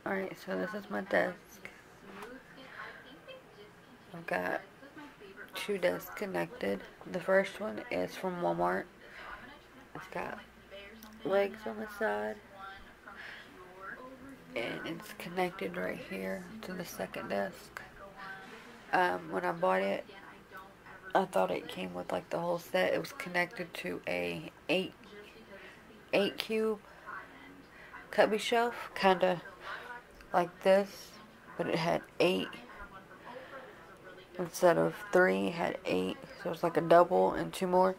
Alright, so this is my desk. I've got two desks connected. The first one is from Wal-Mart. It's got legs on the side. And it's connected right here to the second desk. When I bought it, I thought it came with like the whole set. It was connected to a 8 cube cubby shelf, kinda like this, but it had 8 instead of 3. It had 8, so it was like a double and 2 more.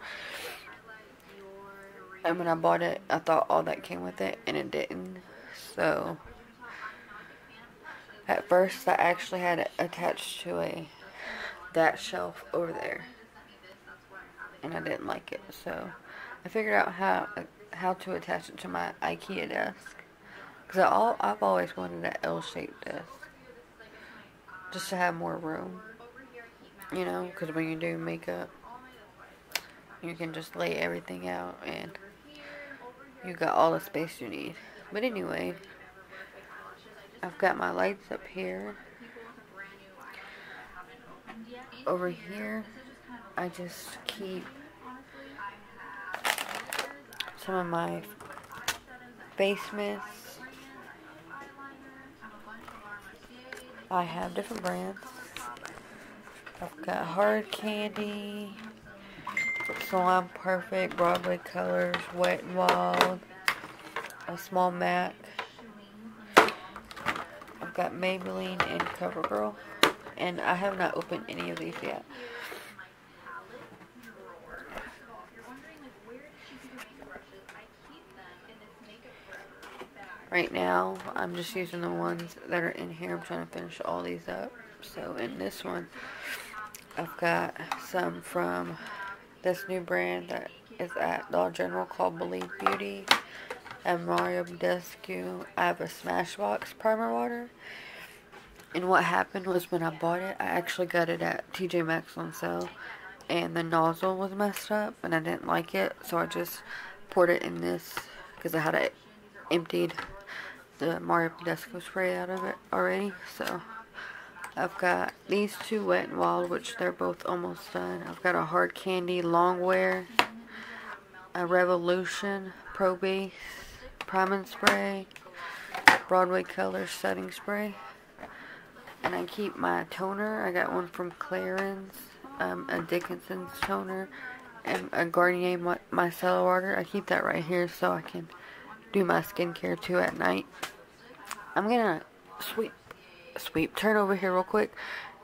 And when I bought it, I thought all that came with it, and it didn't. So at first, I actually had it attached to that shelf over there, and I didn't like it. So I figured out how to attach it to my IKEA desk, because I've always wanted an L-shaped desk, just to have more room, you know, because when you do makeup, you can just lay everything out, and you got all the space you need. But anyway, I've got my lights up here. Over here, I just keep some of my face mists. I have different brands. I've got Hard Candy, Salon Perfect, Broadway Colors, Wet n Wild, a Small MAC. I've got Maybelline and CoverGirl, and I have not opened any of these yet. Right now, I'm just using the ones that are in here. I'm trying to finish all these up. So in this one, I've got some from this new brand that is at Dollar General called Believe Beauty. And Mario Badescu. I have a Smashbox primer water. And what happened was, when I bought it, I actually got it at TJ Maxx on sale, and the nozzle was messed up and I didn't like it, so I just poured it in this because I had emptied the Mario Badescu spray out of it already. So I've got these two Wet n Wild, which they're both almost done. I've got a Hard Candy Long Wear, a Revolution Pro Base Priming Spray, Broadway Colors Setting Spray, and I keep my toner. I got one from Clarins, a Dickinson's toner, and a Garnier Micellar Water. I keep that right here so I can do my skincare too at night. I'm gonna turn over here real quick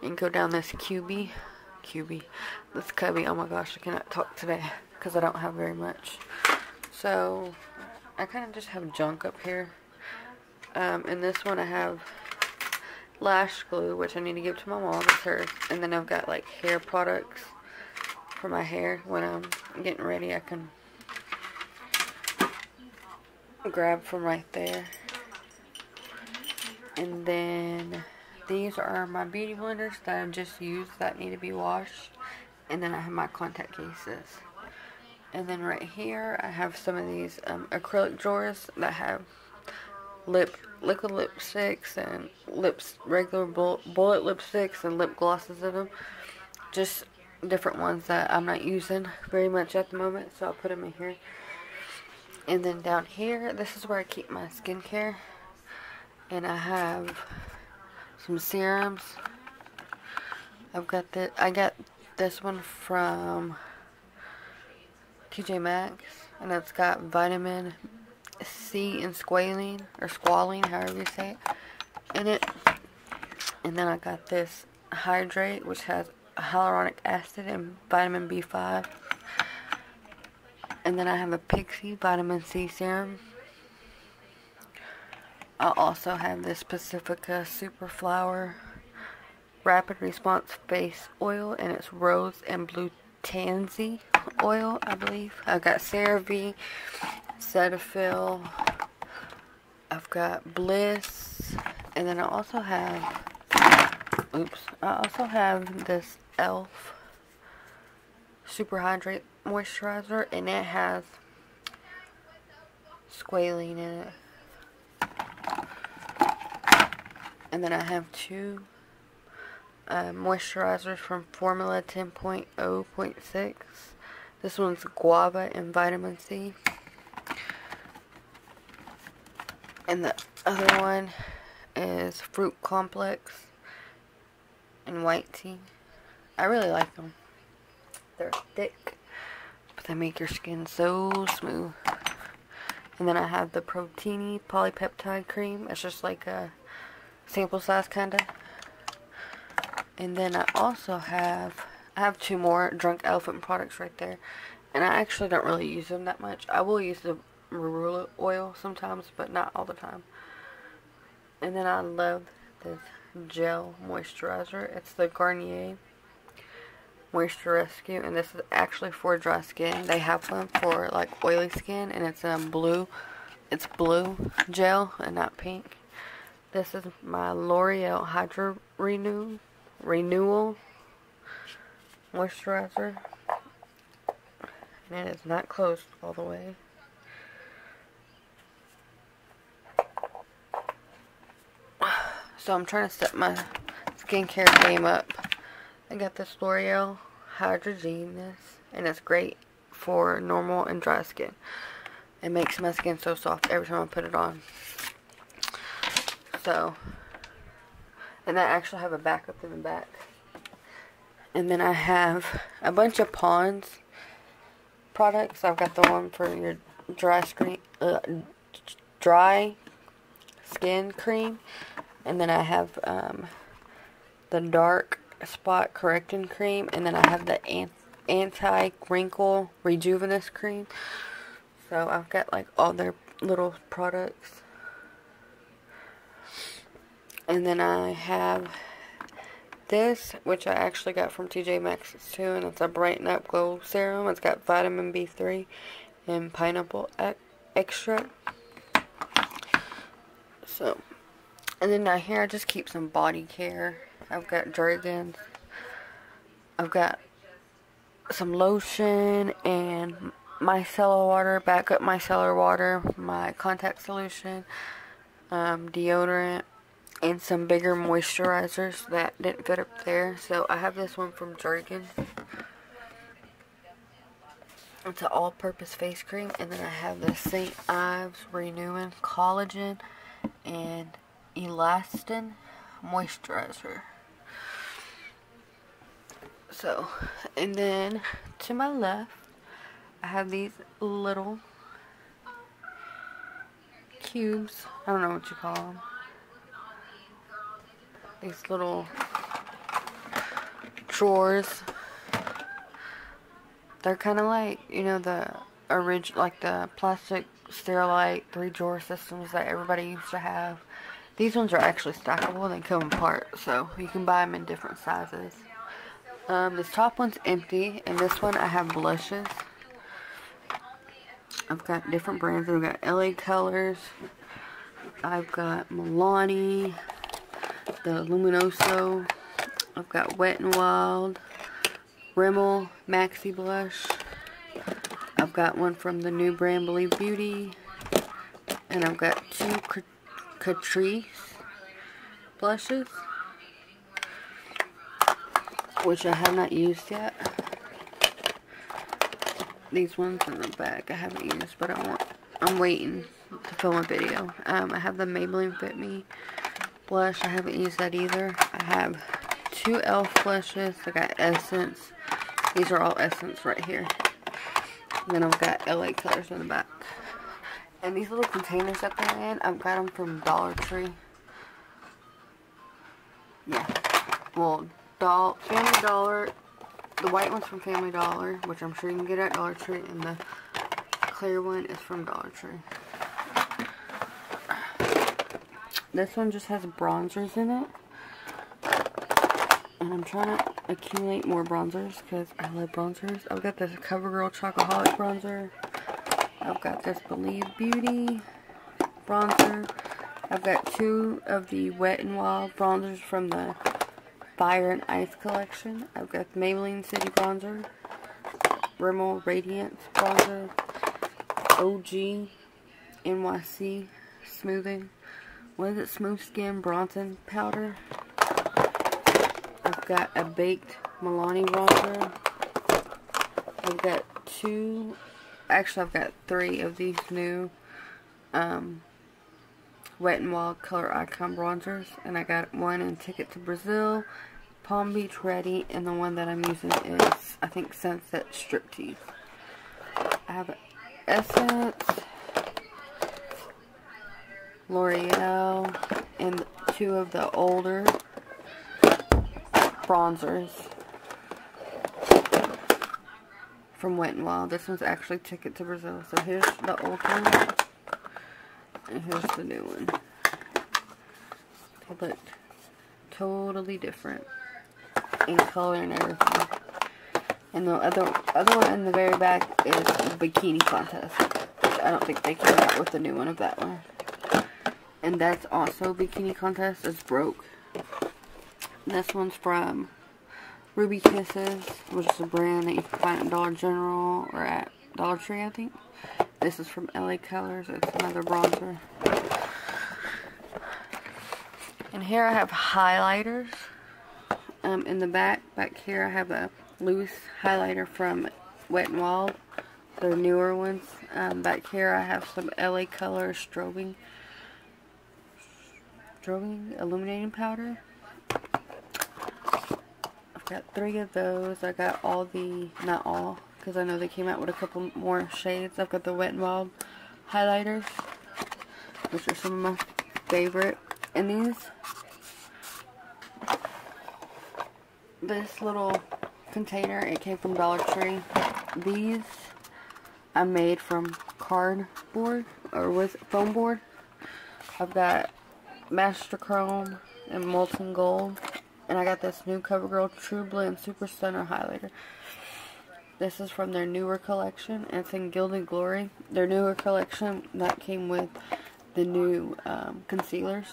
and go down this cubby, this cubby. Oh my gosh, I cannot talk today because I don't have very much. So I kind of just have junk up here. In this one, I have lash glue, which I need to give to my mom. It's hers. And then I've got like hair products for my hair. When I'm getting ready, I can grab from right there. And then these are my beauty blenders that I just used that need to be washed. And then I have my contact cases. And then right here, I have some of these acrylic drawers that have liquid lipsticks and regular bullet lipsticks and lip glosses in them. Just different ones that I'm not using very much at the moment, so I'll put them in here. And then down here, this is where I keep my skincare. And I have some serums. I got this one from TJ Maxx, and it's got vitamin C and squalene, however you say it, in it. And then I got this Hydrate, which has hyaluronic acid and vitamin B5. And then I have a Pixie vitamin C serum. I also have this Pacifica Super Flower Rapid Response Face Oil, and it's rose and blue tansy oil, I believe. I've got CeraVe, Cetaphil, I've got Bliss, and then I also have this e.l.f. Super Hydrate Moisturizer, and it has squalene in it. And then I have two moisturizers from Formula 10.0.6. This one's guava and vitamin C. And the other one is fruit complex and white tea. I really like them. They're thick, but they make your skin so smooth. And then I have the Proteini polypeptide cream. It's just like a sample size kinda. And then I also have two more Drunk Elephant products right there. And I actually don't really use them that much. I will use the marula oil sometimes, but not all the time. And then I love this gel moisturizer. It's the Garnier Moisture Rescue, and this is actually for dry skin. They have one for like oily skin, and it's blue. It's blue gel and not pink. This is my L'Oreal Hydra Renewal Moisturizer, and it is not closed all the way. So I'm trying to step my skincare game up. I got this L'Oreal Hydrogenous, and it's great for normal and dry skin. It makes my skin so soft every time I put it on. So, and I actually have a backup in the back. And then I have a bunch of Pond's products. I've got the one for your dry skin cream. And then I have the dark spot correcting cream, and then I have the anti-wrinkle rejuvenous cream. So I've got like all their little products. And then I have this, which I actually got from TJ Maxx too, and it's a Brighten Up Glow Serum. It's got vitamin B3 and pineapple extract. So, and then down here I just keep some body care. I've got Jergens. I've got some lotion and micellar water, backup micellar water, my contact solution, deodorant, and some bigger moisturizers that didn't fit up there. So I have this one from Jergens. It's an all-purpose face cream, and then I have the St. Ives Renewing Collagen and Elastin Moisturizer. So, and then to my left, I have these little cubes. I don't know what you call them. These little drawers. They're kind of like, you know, the original, like the plastic Sterilite 3-drawer systems that everybody used to have. These ones are actually stackable. They come apart, so you can buy them in different sizes. This top one's empty, and this one I have blushes. I've got different brands. I've got LA Colors. I've got Milani, the Luminoso. I've got Wet n Wild, Rimmel Maxi Blush. I've got one from the new brand Believe Beauty, and I've got two Catrice blushes, which I have not used yet. These ones in the back I haven't used, but I'm waiting to film a video. I have the Maybelline Fit Me blush. I haven't used that either. I have two e.l.f. blushes. I got Essence. These are all Essence right here. And then I've got LA Colors in the back. And these little containers that they're in, I've got them from Dollar Tree. Yeah. Well, Family Dollar. The white one's from Family Dollar, which I'm sure you can get at Dollar Tree, and the clear one is from Dollar Tree. This one just has bronzers in it, and I'm trying to accumulate more bronzers because I love bronzers. I've got this CoverGirl Chocoholic bronzer. I've got this Believe Beauty bronzer. I've got two of the Wet n Wild bronzers from the Fire and Ice collection. I've got the Maybelline City bronzer, Rimmel Radiance bronzer, OG NYC smoothing what is it, Smooth Skin Bronzing Powder. I've got a Baked Milani Bronzer. I've got I've got 3 of these new Wet n Wild Color Icon bronzers, and I got one in Ticket to Brazil, Palm Beach Ready, and the one that I'm using is, I think, Sunset Striptease. I have Essence, L'Oreal, and 2 of the older bronzers from Wet n Wild. This one's actually Ticket to Brazil. So here's the old one, and here's the new one. They look totally different in color and everything. And the other one in the very back is Bikini Contest, which I don't think they came out with the new one of that one. And that's also Bikini Contest. It's broke. This one's from Ruby Kisses, which is a brand that you can find at Dollar General or at Dollar Tree, I think. This is from LA Colors. It's another bronzer. And here I have highlighters. In the back here I have a loose highlighter from Wet n Wild. They're newer ones. Back here I have some LA Colors strobing illuminating powder. I've got 3 of those. I got all the, not all, because I know they came out with a couple more shades. I've got the Wet n Wild highlighters, which are some of my favorite. And this little container, it came from Dollar Tree. These I made from cardboard, or with foam board. I've got Master Chrome and Molten Gold, and I got this new CoverGirl True Blend Super Stunner highlighter. This is from their newer collection, and it's in Gilded Glory. Their newer collection that came with the new concealers.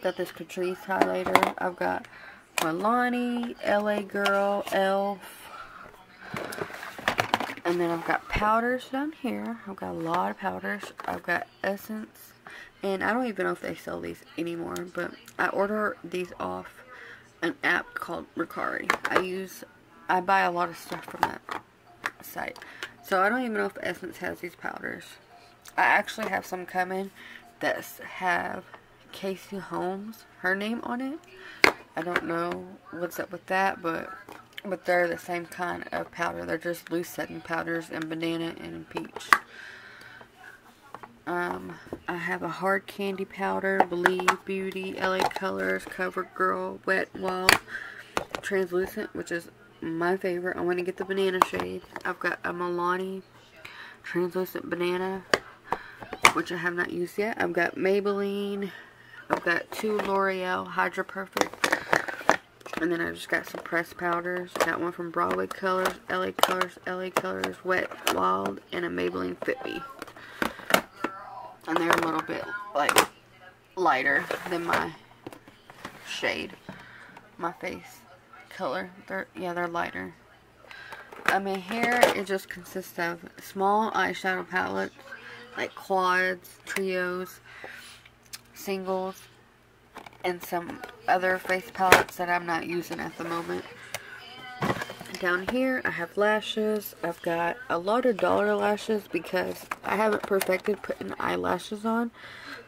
Got this Catrice highlighter. I've got Milani, LA Girl, Elf, and then I've got powders down here. I've got a lot of powders. I've got Essence, and I don't even know if they sell these anymore, but I order these off an app called Mercari. I buy a lot of stuff from that site, so I don't even know if Essence has these powders. I actually have some coming that have Casey Holmes, her name on it. I don't know what's up with that, but they're the same kind of powder. They're just loose setting powders in banana and peach. I have a hard candy powder, Believe Beauty, LA Colors, CoverGirl, Wet n Wild, translucent, which is my favorite. I want to get the banana shade. I've got a Milani translucent banana, which I have not used yet. I've got Maybelline. I've got 2 L'Oreal Hydra Perfect. And then I just got some pressed powders. Got one from Broadway Colors, LA Colors, Wet n Wild, and a Maybelline Fit Me. And they're a little bit, like, lighter than my shade. My face color. They're lighter. I mean, here it just consists of small eyeshadow palettes, like quads, trios, singles, and some other face palettes that I'm not using at the moment. Down here I have lashes. I've got a lot of dollar lashes because I haven't perfected putting eyelashes on.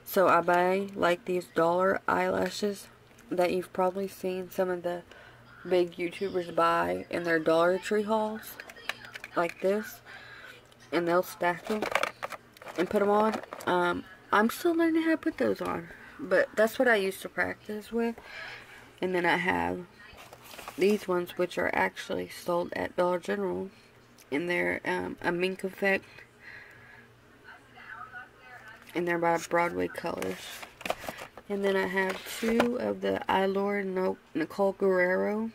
So I buy like these dollar eyelashes that you've probably seen some of the big YouTubers buy in their Dollar Tree hauls, like this, and they'll stack them and put them on. I'm still learning how to put those on, but that's what I used to practice with. And then I have these ones, which are actually sold at Dollar General, and they're a mink effect, and they're by Broadway Colors. And then I have 2 of the Eyelure Nicole Guerrero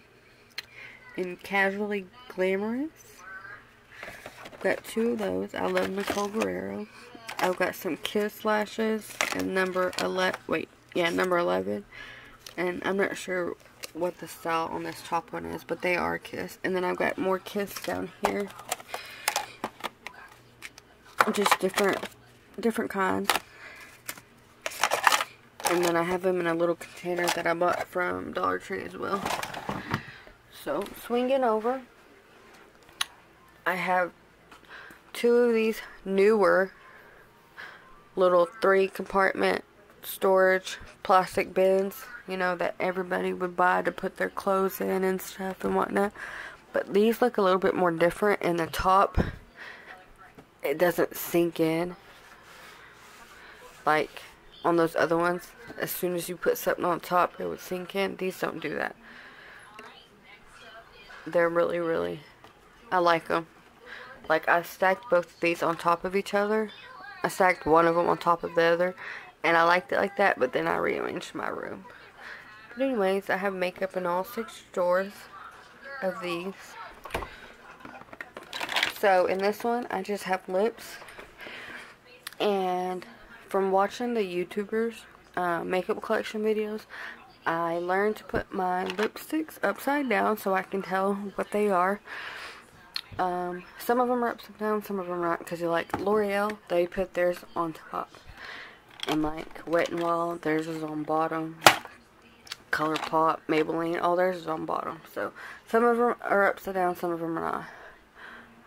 in Casually Glamorous. I've got 2 of those. I love Nicole Guerrero. I've got some Kiss lashes and number 11. And I'm not sure what the style on this top one is, but they are Kiss. And then I've got more Kiss down here. Just different kinds. And then I have them in a little container that I bought from Dollar Tree as well. So, swinging over, I have 2 of these newer little 3-compartment storage plastic bins, you know, that everybody would buy to put their clothes in and stuff and whatnot. But these look a little bit more different. In the top, it doesn't sink in like on those other ones. As soon as you put something on top, it would sink in. These don't do that. They're really, really, I like them. Like, I stacked both of these on top of each other. I stacked one of them on top of the other, and I liked it like that, but then I rearranged my room. But anyways, I have makeup in all 6 drawers of these. So, in this one, I just have lips. And from watching the YouTubers' makeup collection videos, I learned to put my lipsticks upside down so I can tell what they are. Some of them are upside down, some of them are not, because you like L'Oreal, they put theirs on top. And like Wet n Wild, theirs is on bottom. ColourPop, Maybelline, all theirs is on bottom. So some of them are upside down, some of them are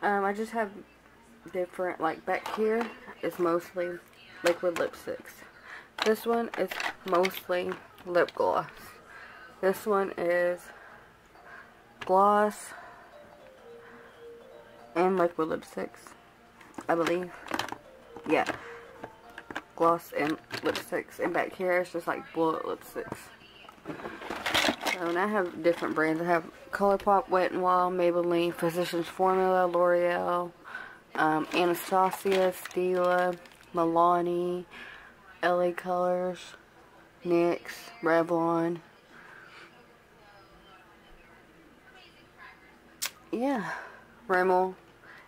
not. I just have different, like back here is mostly liquid lipsticks. This one is mostly lip gloss. This one is gloss and liquid lipsticks, I believe. Yeah, gloss and lipsticks. And back here it's just like bullet lipsticks. So, and I have different brands. I have ColourPop, Wet n Wild, Maybelline, Physicians Formula, L'Oreal, Anastasia, Stila, Milani, LA Colors, NYX, Revlon. Yeah, Rimmel,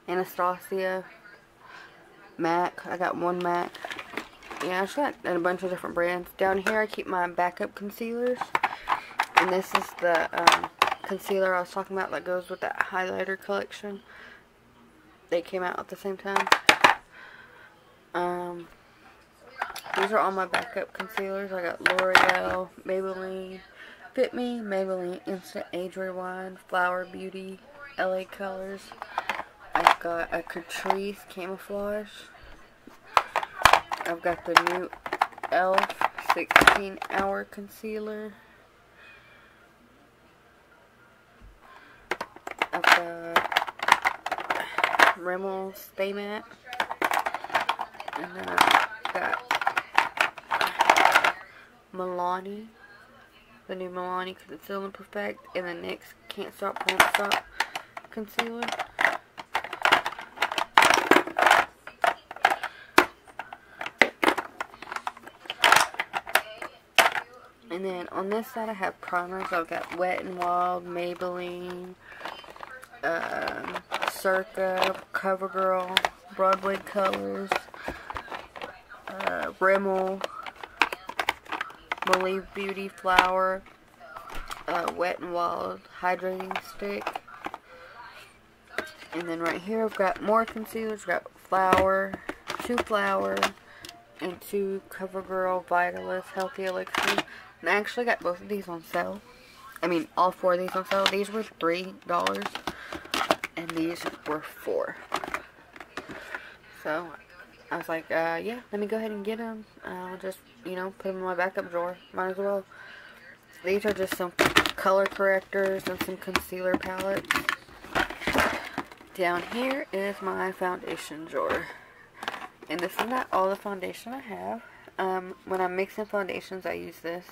Anastasia, MAC. I got one MAC. Yeah, I just got a bunch of different brands. Down here I keep my backup concealers. And this is the concealer I was talking about that goes with that highlighter collection. They came out at the same time. These are all my backup concealers. I got L'Oreal, Maybelline, Fit Me, Maybelline Instant Age Rewind, Flower Beauty, LA Colors. I've got a Catrice Camouflage. I've got the new e.l.f. 16-hour concealer. I've got Rimmel Stay Matte. And then I've got Milani. The new Milani Conceal and Perfect. And the NYX Can't Stop, Won't Stop concealer. And then on this side I have primers. I've got Wet n Wild, Maybelline, Circa, CoverGirl, Broadway Colors, Rimmel, Believe Beauty Flower, Wet n Wild Hydrating Stick. And then right here I've got more concealers. I've got Flower, 2 Flower, and 2 CoverGirl Vitalist Healthy Elixir. And I actually got both of these on sale. I mean, all 4 of these on sale. These were $3, and these were $4. So, I was like, yeah, let me go ahead and get them. I'll just, you know, put them in my backup drawer. Might as well. These are just some color correctors and some concealer palettes. Down here is my foundation drawer. And this is not all the foundation I have. When I'm mixing foundations, I use this.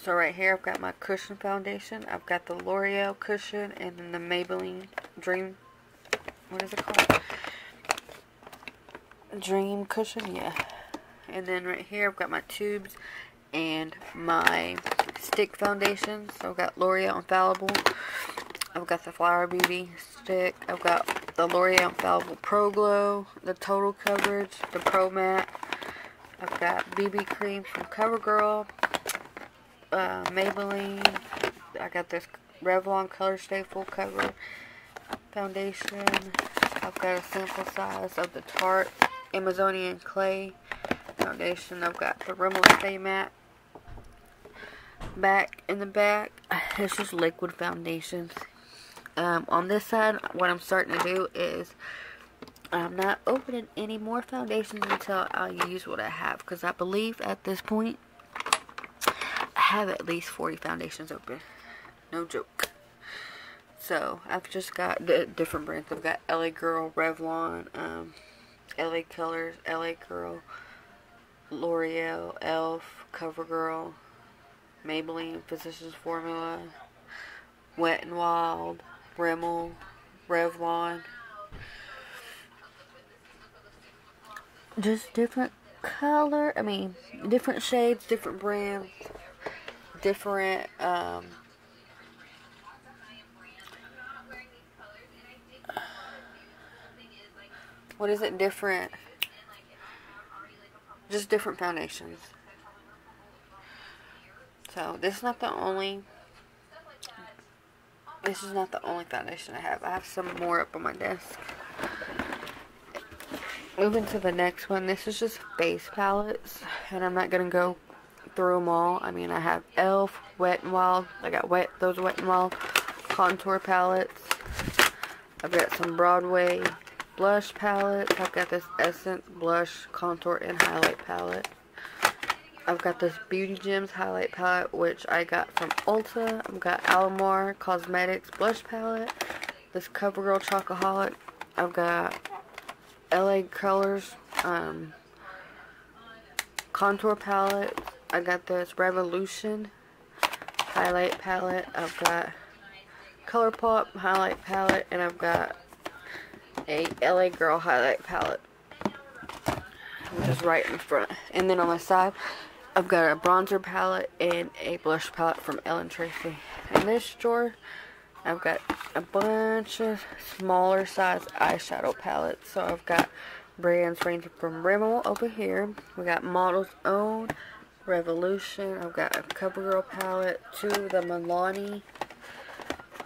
So right here, I've got my cushion foundation. I've got the L'Oreal cushion and then the Maybelline Dream. What is it called? Dream cushion, yeah. And then right here, I've got my tubes and my stick foundation. So I've got L'Oreal Infallible. I've got the Flower Beauty stick. I've got the L'Oreal Infallible Pro Glow, the Total Coverage, the Pro Matte. I've got BB cream from CoverGirl, Maybelline. I got this Revlon Color Stay Full Cover foundation. I've got a sample size of the Tarte Amazonian Clay foundation. I've got the Rimmel Stay Matte back in the back. It's just liquid foundations. On this side, what I'm starting to do is I'm not opening any more foundations until I use what I have, because I believe at this point I have at least 40 foundations open. No joke. So I've just got the different brands. I've got LA Girl, Revlon, LA Colors, LA Girl, L'Oreal, Elf, CoverGirl, Maybelline, Physicians Formula, Wet n Wild, Rimmel, Revlon. Just different color, different shades, different brands, different, what is it, different, just different foundations. So, this is not the only foundation I have. I have some more up on my desk. Moving to the next one, this is just face palettes, and I'm not going to go through them all. I have Elf, Wet n Wild, I got those Wet n Wild contour palettes. I've got some Broadway blush palettes. I've got this Essence blush contour and highlight palette. I've got this Beauty Gems highlight palette, which I got from Ulta. I've got Alamar Cosmetics blush palette, this CoverGirl Chocoholic. I've got LA Colors contour palette. I got this Revolution highlight palette. I've got ColourPop highlight palette, and I've got a LA Girl highlight palette, which is right in front. And then on the side, I've got a bronzer palette and a blush palette from Ellen Tracy. In this drawer, I've got a bunch of smaller size eyeshadow palettes. So I've got brands ranging from Rimmel over here. We got Model's Own, Revolution. I've got a CoverGirl palette, two of the Milani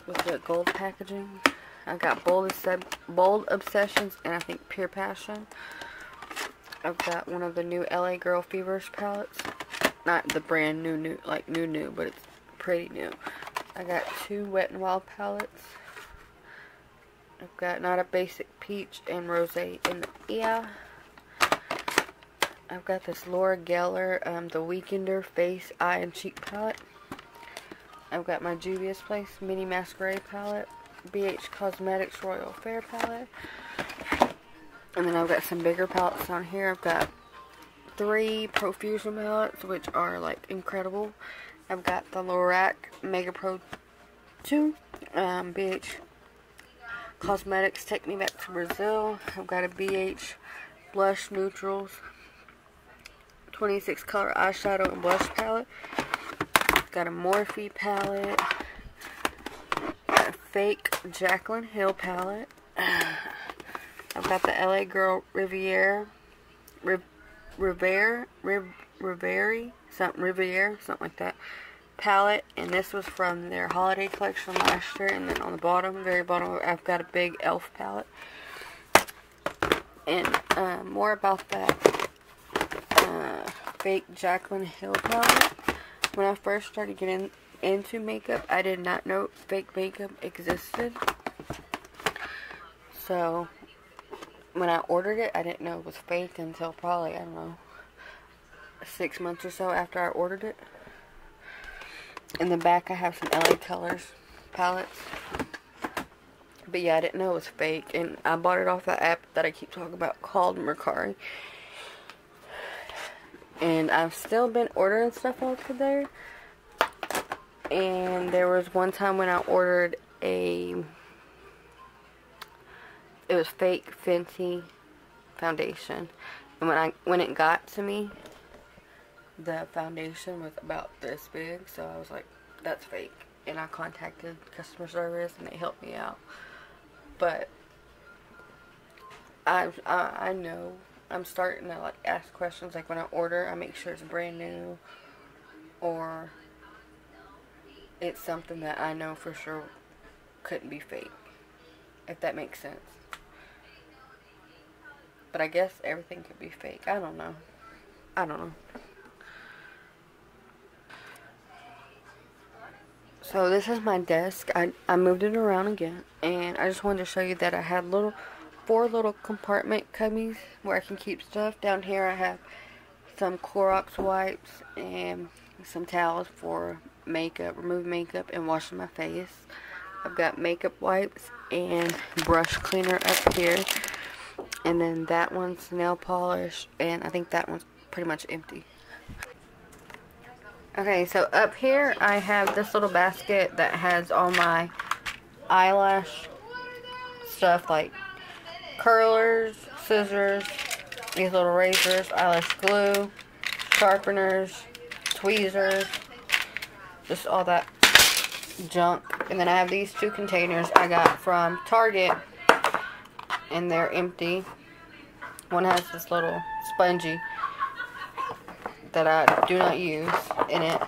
with the gold packaging. I've got Bold Obsessions and I think Pure Passion. I've got one of the new LA Girl Feverish palettes. Not the brand new, like new, but it's pretty new. I got two Wet n Wild palettes. I've got Not a Basic Peach and Rose in the ear. I've got this Laura Geller, the Weekender Face, Eye, and Cheek palette. I've got my Juvia's Place Mini Masquerade palette. BH Cosmetics Royal Fair palette. And then I've got some bigger palettes on here. I've got 3 Profusion palettes, which are like incredible. I've got the Lorac Mega Pro 2, BH Cosmetics Take Me Back to Brazil. I've got a BH Blush Neutrals 26 color eyeshadow and blush palette. I've got a Morphe palette. A fake Jaclyn Hill palette. I've got the LA Girl Riviera, something like that, palette, and this was from their holiday collection last year. And then on the bottom, very bottom, I've got a big Elf palette. And more about that fake Jaclyn Hill palette. When I first started getting into makeup, I did not know fake makeup existed. So when I ordered it, I didn't know it was fake until probably, I don't know, 6 months or so after I ordered it. In the back, I have some LA Colors palettes. But yeah, I didn't know it was fake. And I bought it off the app that I keep talking about called Mercari. And I've still been ordering stuff off of there. And there was one time when I ordered it was fake Fenty foundation. And when it got to me, the foundation was about this big. So I was like, that's fake. And I contacted customer service and they helped me out. But I know I'm starting to like ask questions. Like when I order, I make sure it's brand new, or it's something that I know for sure couldn't be fake, if that makes sense. But I guess everything could be fake. I don't know. I don't know. So this is my desk. I moved it around again, and I just wanted to show you that I had four little compartment cubbies where I can keep stuff. Down here I have some Clorox wipes and some towels for makeup, remove makeup and washing my face. I've got makeup wipes and brush cleaner up here, and then that one's nail polish, and I think that one's pretty much empty. Okay, so up here I have this little basket that has all my eyelash stuff, like curlers, scissors, these little razors, eyelash glue, sharpeners, tweezers, just all that junk. And then I have these two containers I got from Target, and they're empty. One has this little spongy that I do not use in it.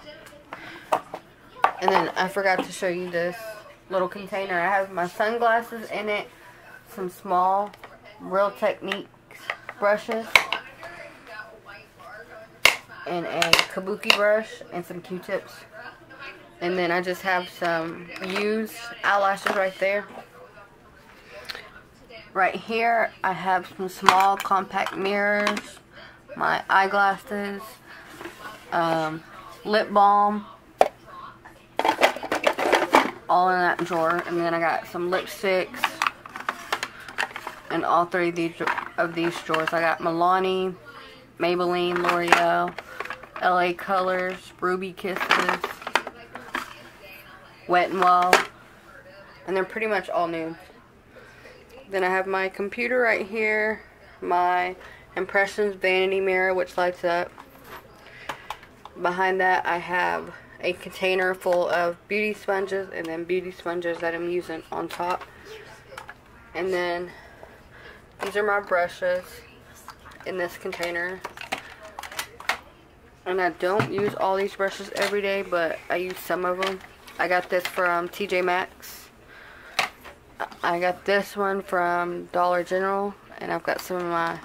And then I forgot to show you this little container. I have my sunglasses in it, some small Real Techniques brushes, and a kabuki brush, and some Q-tips. And then I just have some used eyelashes right there. Right here I have some small compact mirrors, my eyeglasses, lip balm, all in that drawer. And then I got some lipsticks in all three of these drawers. I got Milani, Maybelline, L'Oreal, LA Colors, Ruby Kisses, Wet n Wild, and they're pretty much all new. Then I have my computer right here, my Impressions vanity mirror which lights up. Behind that I have a container full of beauty sponges, and then beauty sponges that I'm using on top. And then these are my brushes in this container. And I don't use all these brushes every day, but I use some of them. I got this from TJ Maxx. I got this one from Dollar General, and I've got some of my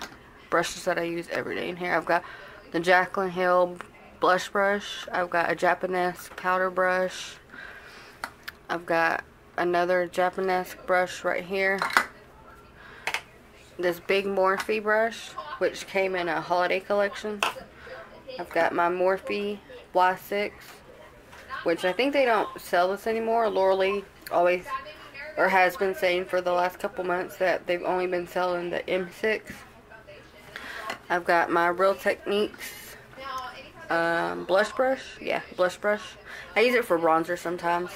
brushes that I use every day in here. I've got the Jaclyn Hill blush brush. I've got a Japanese powder brush. I've got another Japanese brush right here. This big Morphe brush, which came in a holiday collection. I've got my Morphe Y6, which I think they don't sell this anymore. Lauralee always, or has been saying for the last couple months, that they've only been selling the M6. I've got my Real Techniques blush brush. Yeah, blush brush. I use it for bronzer sometimes.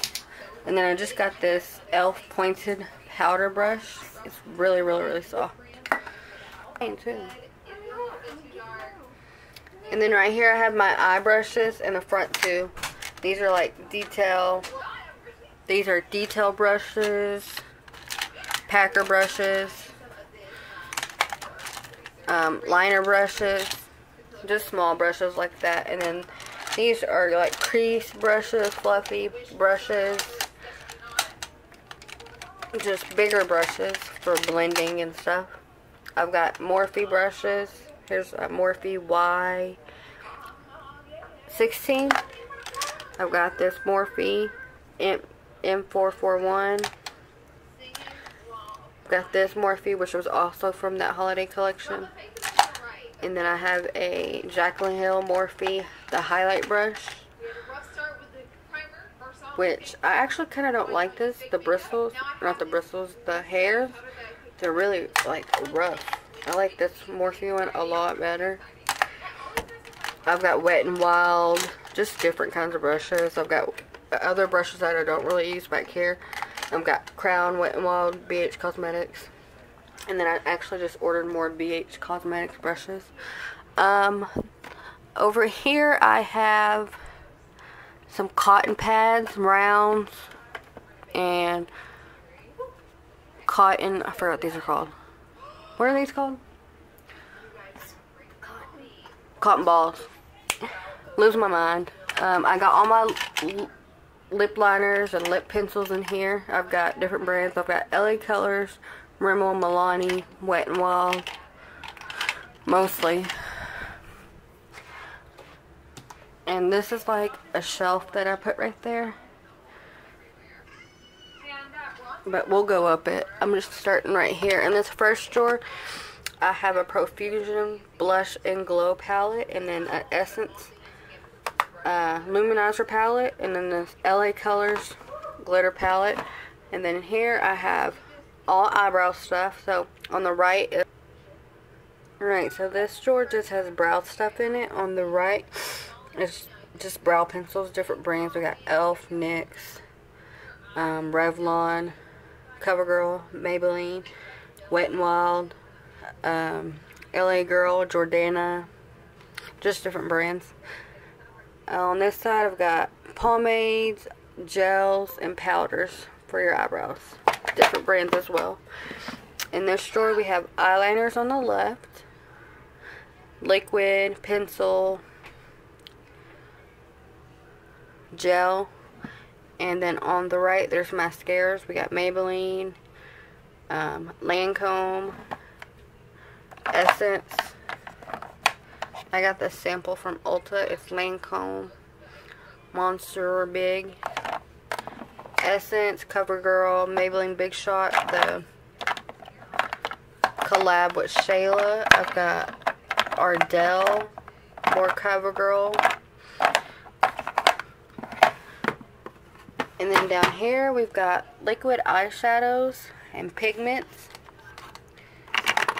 And then I just got this e.l.f. pointed powder brush. It's really, really, really soft. Too. And then right here I have my eye brushes in the front too. These are like detail. These are detail brushes, packer brushes, liner brushes, just small brushes like that. And then these are like crease brushes, fluffy brushes, just bigger brushes for blending and stuff. I've got Morphe brushes. Here's a Morphe Y16. I've got this Morphe M441. I've got this Morphe, which was also from that holiday collection. And then I have a Jaclyn Hill Morphe, the highlight brush, which I actually kind of don't like this. The bristles, not the bristles, the hairs, they're really like rough. I like this Morphe one a lot better. I've got Wet n Wild, just different kinds of brushes. I've got other brushes that I don't really use back here. I've got Crown, Wet n Wild, BH Cosmetics. And then I actually just ordered more BH Cosmetics brushes. Over here I have some cotton pads, rounds, and cotton, I forgot what these are called. What are these called? Cotton balls. Lose my mind. I got all my lip liners and lip pencils in here. I've got different brands. I've got LA Colors, Rimmel, Milani, Wet n Wild, mostly. And this is like a shelf that I put right there. But we'll go up it. I'm just starting right here. In this first drawer, I have a Profusion Blush and Glow palette. And then an Essence Luminizer palette. And then this LA Colors glitter palette. And then here I have all eyebrow stuff. So on the right is... Alright, so this drawer just has brow stuff in it. On the right, it's just brow pencils, different brands. We got e.l.f., NYX, Revlon, CoverGirl, Maybelline, Wet n Wild, LA Girl, Jordana, just different brands. On this side, I've got pomades, gels, and powders for your eyebrows. Different brands as well. In this drawer, we have eyeliners on the left, liquid, pencil, gel, and then on the right there's mascaras. We got Maybelline, Lancome, Essence. I got this sample from Ulta. It's Lancome, Monster Big, Essence, CoverGirl, Maybelline Big Shot, the collab with Shayla. I've got Ardell, more CoverGirl. And then down here we've got liquid eyeshadows and pigments.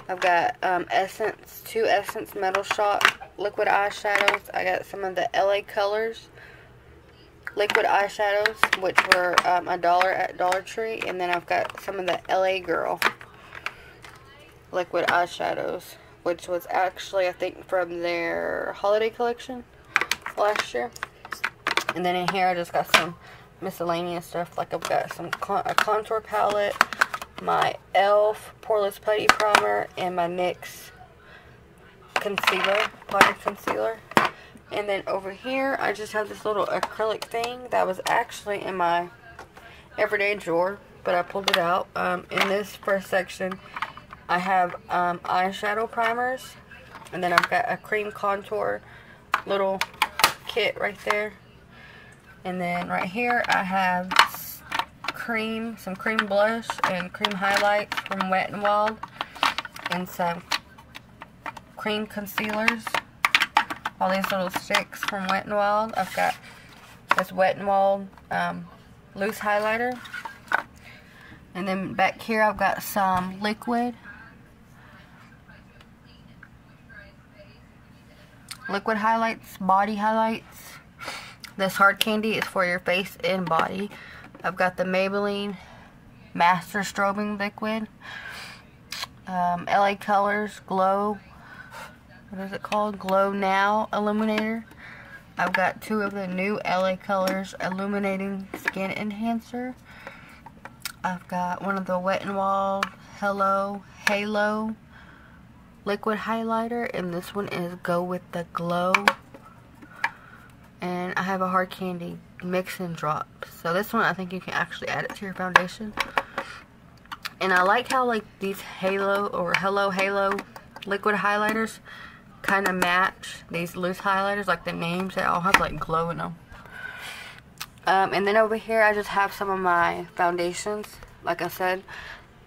I've got Essence, 2 Essence Metal Shot liquid eyeshadows. I got some of the LA Colors liquid eyeshadows, which were $1 at Dollar Tree. And then I've got some of the LA Girl liquid eyeshadows, which was actually, I think, from their holiday collection last year. And then in here I just got some miscellaneous stuff. Like I've got some a contour palette, my e.l.f. Poreless Putty Primer, and my NYX concealer, potted concealer. And then over here I just have this little acrylic thing that was actually in my everyday drawer, but I pulled it out. In this first section I have eyeshadow primers, and then I've got a cream contour little kit right there. And then right here I have some cream blush and cream highlights from Wet n Wild, and some cream concealers. All these little sticks from Wet n Wild. I've got this Wet n Wild loose highlighter. And then back here I've got some liquid highlights, body highlights. This hard candy is for your face and body. I've got the Maybelline Master Strobing Liquid, LA Colors Glow, what is it called? Glow Now Illuminator. I've got 2 of the new LA Colors Illuminating Skin Enhancer. I've got one of the Wet n Wild Halo Liquid Highlighter, and this one is Go With The Glow. And I have a hard candy mix and drop. So this one I think you can actually add it to your foundation. And I like how like these Halo liquid highlighters kind of match these loose highlighters, like the names, they all have like glow in them. And then over here I just have some of my foundations. Like I said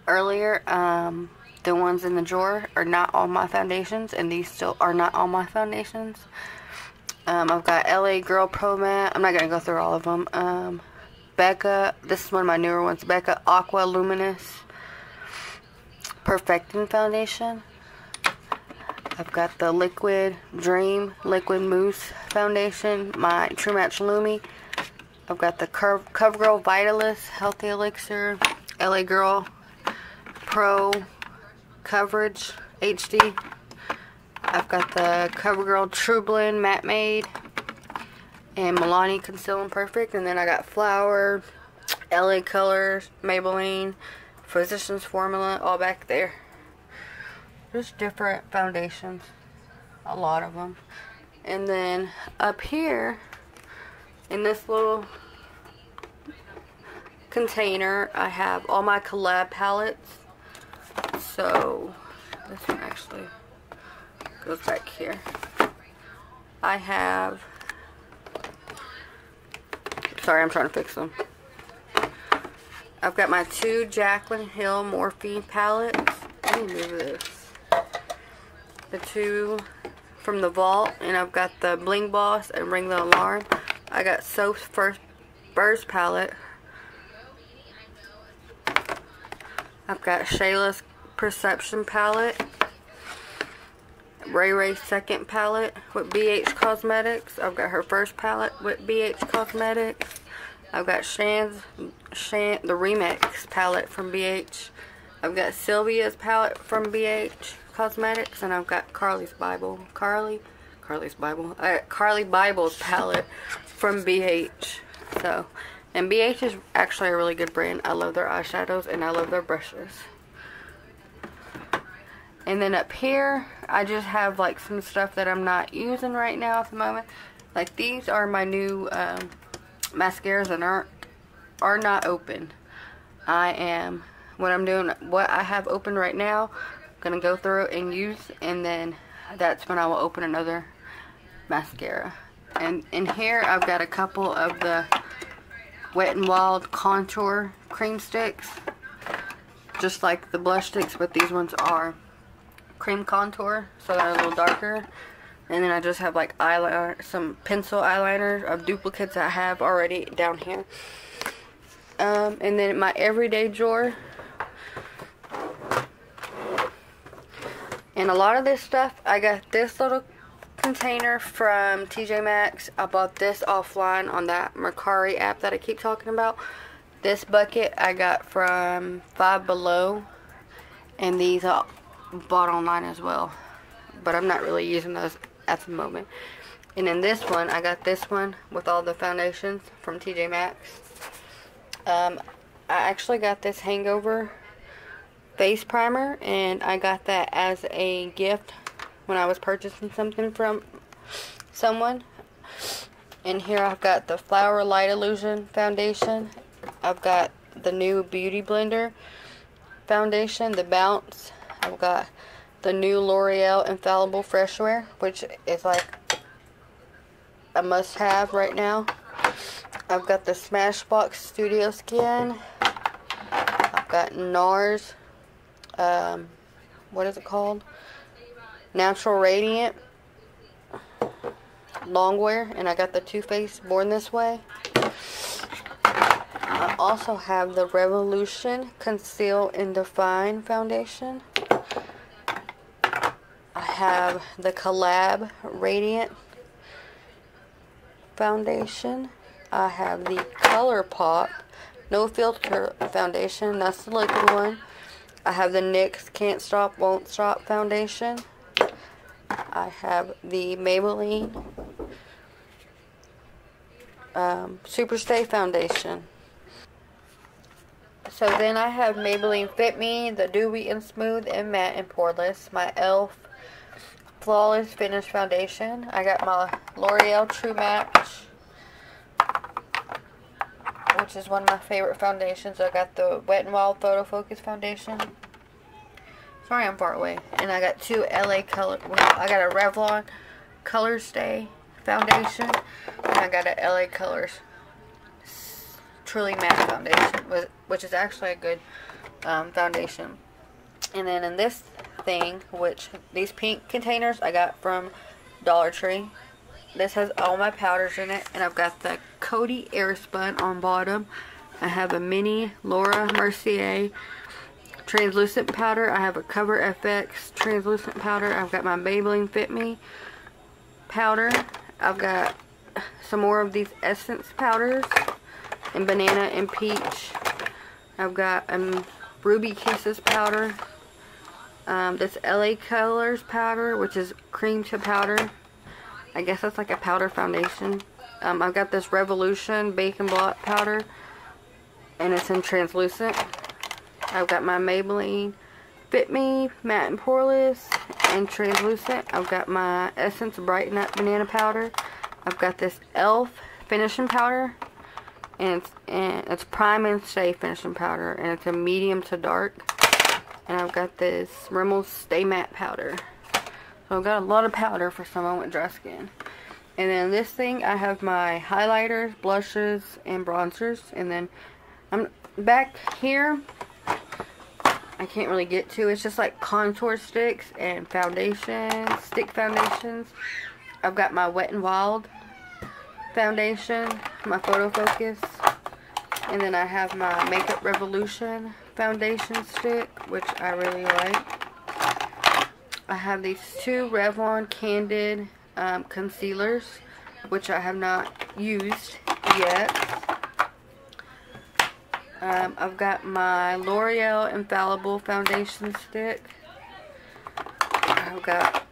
earlier, the ones in the drawer are not all my foundations, and these still are not all my foundations. I've got LA Girl Pro Matte. I'm not going to go through all of them. Becca, this is one of my newer ones. Becca Aqua Luminous Perfecting Foundation. I've got the Liquid Dream Liquid Mousse Foundation. My True Match Lumi. I've got the CoverGirl Vitalist Healthy Elixir. LA Girl Pro Coverage HD. I've got the CoverGirl True Blend Matte Made and Milani Conceal and Perfect. And then I got Flower, LA Colors, Maybelline, Physicians Formula, all back there. Just different foundations. A lot of them. And then up here, in this little container, I have all my collab palettes. So, this one actually goes back here. I have Sorry, I'm trying to fix them. I've got my 2 Jaclyn Hill Morphe palettes. Let me move this. The 2 from the Vault, and I've got the Bling Boss and Ring the Alarm. I got Soap's Burst palette. I've got Shayla's Perception palette. Ray Ray's second palette with BH Cosmetics. I've got her first palette with BH Cosmetics. I've got the Remix palette from BH. I've got Sylvia's palette from BH Cosmetics, and I've got Carly Bible's palette from BH. So, and BH is actually a really good brand. I love their eyeshadows and I love their brushes. And then up here, I just have like some stuff that I'm not using right now at the moment. Like these are my new mascaras and are not open. What I have open right now, I'm gonna go through and use, and then that's when I will open another mascara. And in here, I've got a couple of the Wet n Wild contour cream sticks, just like the blush sticks, but these ones are cream contour, so they're a little darker. And then I just have like eyeliner, some pencil eyeliners of duplicates I have already down here. And then in my everyday drawer, and a lot of this stuff, I got this little container from TJ Maxx. I bought this offline on that Mercari app that I keep talking about. This bucket I got from Five Below, and these I bought online as well, but I'm not really using those at the moment. And then this one, I got this one with all the foundations from TJ Maxx. I actually got this Hangover face primer, and I got that as a gift when I was purchasing something from someone. And here I've got the Flower Light Illusion foundation. I've got the new Beauty Blender foundation, the Bounce. I've got the new L'Oreal Infallible Freshwear, which is like a must-have right now. I've got the Smashbox Studio Skin. I've got NARS, what is it called? Natural Radiant Longwear, and I got the Too Faced Born This Way. I also have the Revolution Conceal and Define foundation. I have the Collab Radiant foundation. I have the ColourPop No Filter foundation. That's the liquid one. I have the NYX Can't Stop Won't Stop foundation. I have the Maybelline Superstay foundation. So then I have Maybelline Fit Me, the Dewy and Smooth and Matte and Poreless, my e.l.f. Flawless Finish foundation. I got my L'Oreal True Match, which is one of my favorite foundations. I got the Wet n Wild Photo Focus foundation. Sorry, I'm far away. And I got two I got a Revlon Color Stay foundation, and I got a LA Colors Truly Matte foundation, which is actually a good foundation. And then in this thing, which these pink containers I got from Dollar Tree. This has all my powders in it, and I've got the Coty Airspun on bottom. I have a mini Laura Mercier translucent powder. I have a Cover FX translucent powder. I've got my Maybelline Fit Me powder. I've got some more of these Essence powders in banana and peach. I've got Ruby Kisses powder. This LA Colors powder, which is cream to powder. I guess that's like a powder foundation. I've got this Revolution Bacon Blot powder, and it's in translucent. I've got my Maybelline Fit Me Matte and Poreless and translucent. I've got my Essence Brighten Up Banana powder. I've got this e.l.f. finishing powder, and it's Prime and Stay finishing powder, and it's a medium to dark. And I've got this Rimmel Stay Matte powder. So I've got a lot of powder for someone with dry skin. And then this thing, I have my highlighters, blushes, and bronzers. And then I'm back here, I can't really get to. It's just like contour sticks and foundations, stick foundations. I've got my Wet n Wild foundation, my Photo Focus. And then I have my Makeup Revolution foundation stick, which I really like. I have these two Revlon Candid concealers, which I have not used yet. I've got my L'Oreal Infallible foundation stick. I've got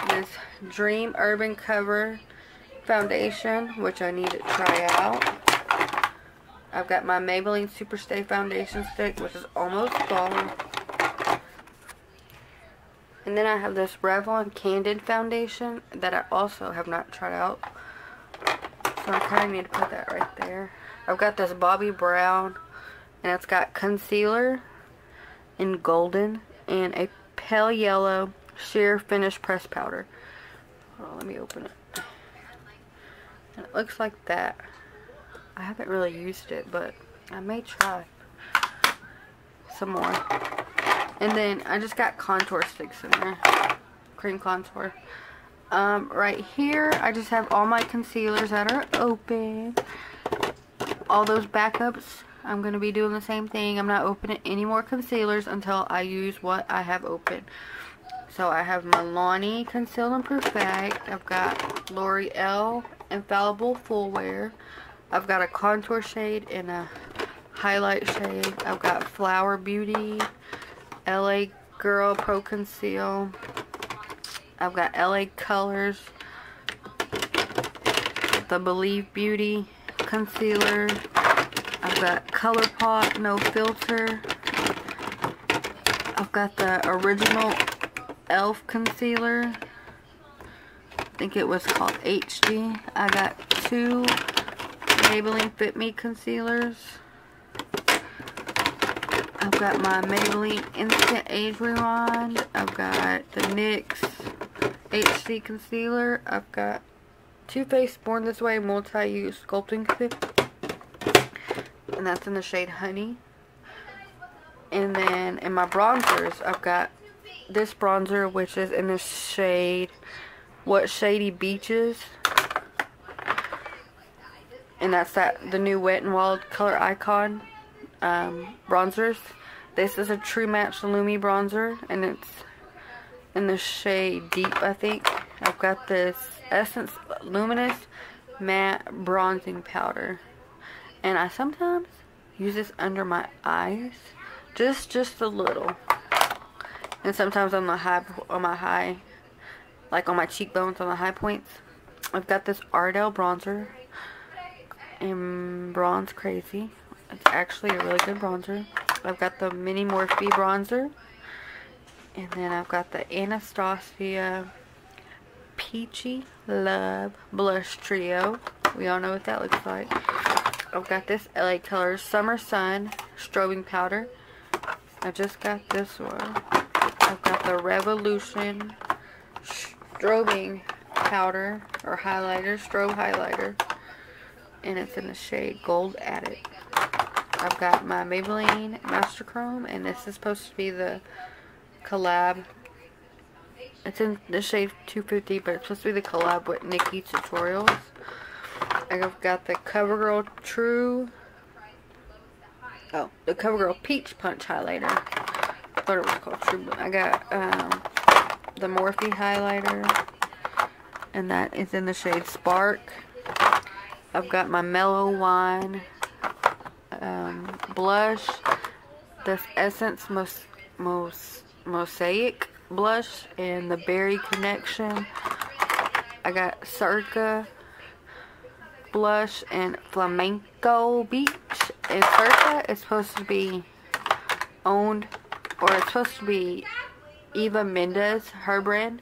this Dream Urban Cover foundation, which I need to try out. I've got my Maybelline Superstay foundation stick, which is almost gone. And then I have this Revlon Candid foundation that I also have not tried out. So I kind of need to put that right there. I've got this Bobbi Brown, and it's got concealer in golden and a pale yellow sheer finish press powder. Hold on, let me open it. And it looks like that. I haven't really used it, but I may try some more. And then I just got contour sticks in there. Cream contour. Right here, I just have all my concealers that are open. All those backups, I'm going to be doing the same thing. I'm not opening any more concealers until I use what I have open. So I have Milani Conceal and Perfect. I've got L'Oreal Infallible Full Wear. I've got a contour shade and a highlight shade. I've got Flower Beauty, LA Girl Pro Conceal. I've got LA Colors, the Believe Beauty Concealer. I've got ColourPop No Filter. I've got the original e.l.f. Concealer. I think it was called HD. I got two Maybelline Fit Me concealers. I've got my Maybelline Instant Age Rewind. I've got the NYX HD Concealer. I've got Too Faced Born This Way Multi-Use Sculpting Concealer. And that's in the shade Honey. And then in my bronzers, I've got this bronzer, which is in the shade What Shady Beaches. And that's the new Wet n Wild Color Icon bronzers. This is a True Match Lumi bronzer, and it's in the shade Deep, I think. I've got this Essence Luminous Matte Bronzing Powder, and I sometimes use this under my eyes, just a little, and sometimes on my high, like on my cheekbones, on the high points. I've got this Ardell bronzer in Bronze Crazy. It's actually a really good bronzer. I've got the Mini Morphe bronzer. And then I've got the Anastasia Peachy Love Blush Trio. We all know what that looks like. I've got this LA Colors Summer Sun Strobing Powder. I just got this one. I've got the Revolution Strobing Powder or highlighter, strobe highlighter. And it's in the shade Gold Addict. I've got my Maybelline Master Chrome, and this is supposed to be the collab. It's in the shade 250, but it's supposed to be the collab with Nikki Tutorials. I've got the CoverGirl the CoverGirl Peach Punch highlighter. I thought it was called True, but I got the Morphe highlighter, and that is in the shade Spark. I've got my Mellow Wine blush, this Essence Mosaic blush, and the Berry Connection. I got Circa blush and Flamenco Beach. And Circa is supposed to be owned, or it's supposed to be Eva Mendes, her brand.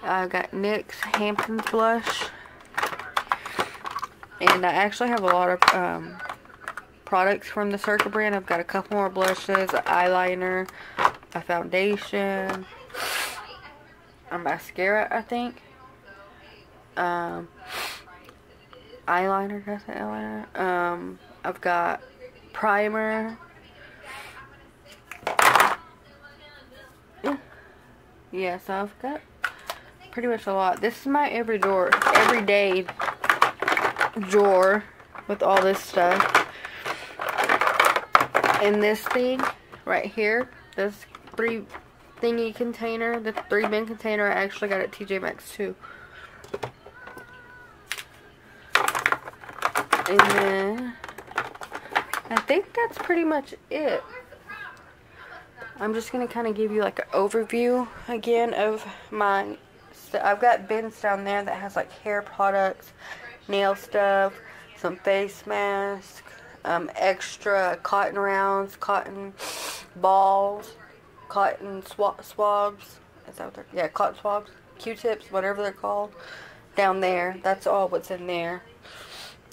I got NYX Hamptons blush. And I actually have a lot of products from the Circa brand. I've got a couple more blushes, an eyeliner, a foundation, a mascara, I think. eyeliner. Can I say eyeliner? I've got primer. Yeah, so I've got pretty much a lot. This is my everyday drawer with all this stuff. And this thing right here, this 3 thingy container, the 3 bin container, I actually got at TJ Maxx too. And then I think that's pretty much it. I'm just going to kind of give you like an overview again of my stuff. I've got bins down there that has like hair products, nail stuff, some face masks, extra cotton rounds, cotton balls, cotton swabs. Is that what they're, yeah, cotton swabs, Q-tips, whatever they're called, down there. That's all what's in there.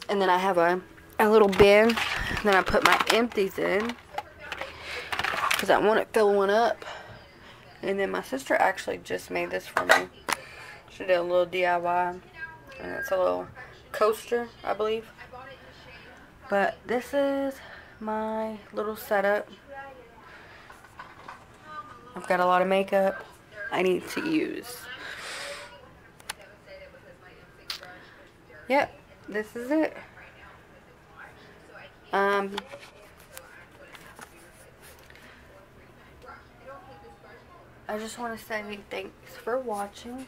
And then I have a little bin. Then I put my empties in, because I want to fill one up. And then my sister actually just made this for me. She did a little DIY. And it's a little coaster, I believe. But this is my little setup. I've got a lot of makeup I need to use. Yep, this is it. I just want to say thanks for watching.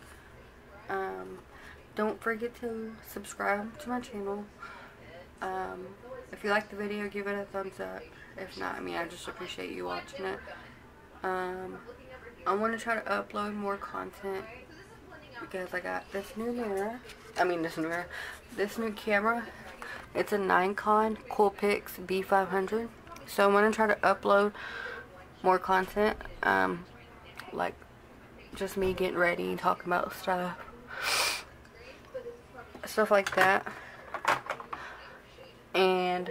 Don't forget to subscribe to my channel. If you like the video, give it a thumbs up. If not, I mean, I just appreciate you watching it. I want to try to upload more content because I got this new mirror. This new camera. It's a Nikon Coolpix B500. So I'm going to try to upload more content. Like just me getting ready and talking about stuff like that. And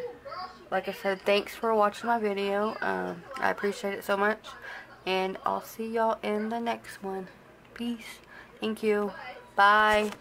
like I said, thanks for watching my video. I appreciate it so much, and I'll see y'all in the next one. Peace. Thank you. Bye.